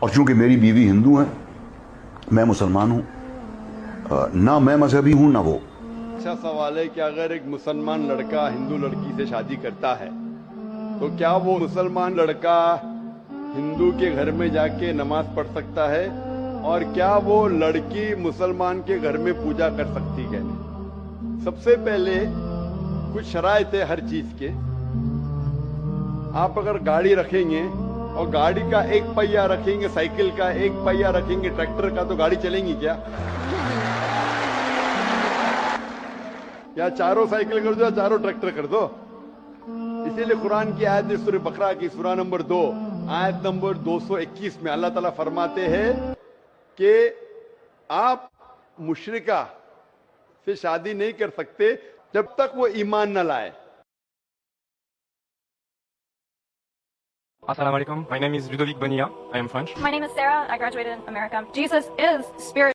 اور چونکہ میری بیوی ہندو ہے، میں مسلمان ہوں، نہ میں مذہبی ہوں نہ وہ۔ اچھا سوال ہے کہ اگر ایک مسلمان لڑکا ہندو لڑکی سے شادی کرتا ہے تو کیا وہ مسلمان لڑکا ہندو کے گھر میں جا کے نماز پڑھ سکتا ہے، اور کیا وہ لڑکی مسلمان کے گھر میں پوجا کر سکتی ہے؟ سب سے پہلے کچھ شرائط ہے ہر چیز کے۔ آپ اگر گاڑی رکھیں گے اور گاڑی کا ایک پہیہ رکھیں گے، سائیکل کا ایک پہیہ رکھیں گے، ٹریکٹر کا، تو گاڑی چلیں گی کیا؟ یا چاروں سائیکل کر دو یا چاروں ٹریکٹر کر دو۔ اسی لیے قرآن کی آیت ہے سورہ بقرہ کی سورہ نمبر 2 آیت نمبر 221 میں اللہ تعالیٰ فرماتے ہیں کہ آپ مشرکہ سے شادی نہیں کر سکتے جب تک وہ ایمان نہ لائے۔ Assalamu alaikum. My name is Ludovic Bonilla. I am French. My name is Sarah. I graduated in America. Jesus is spirit.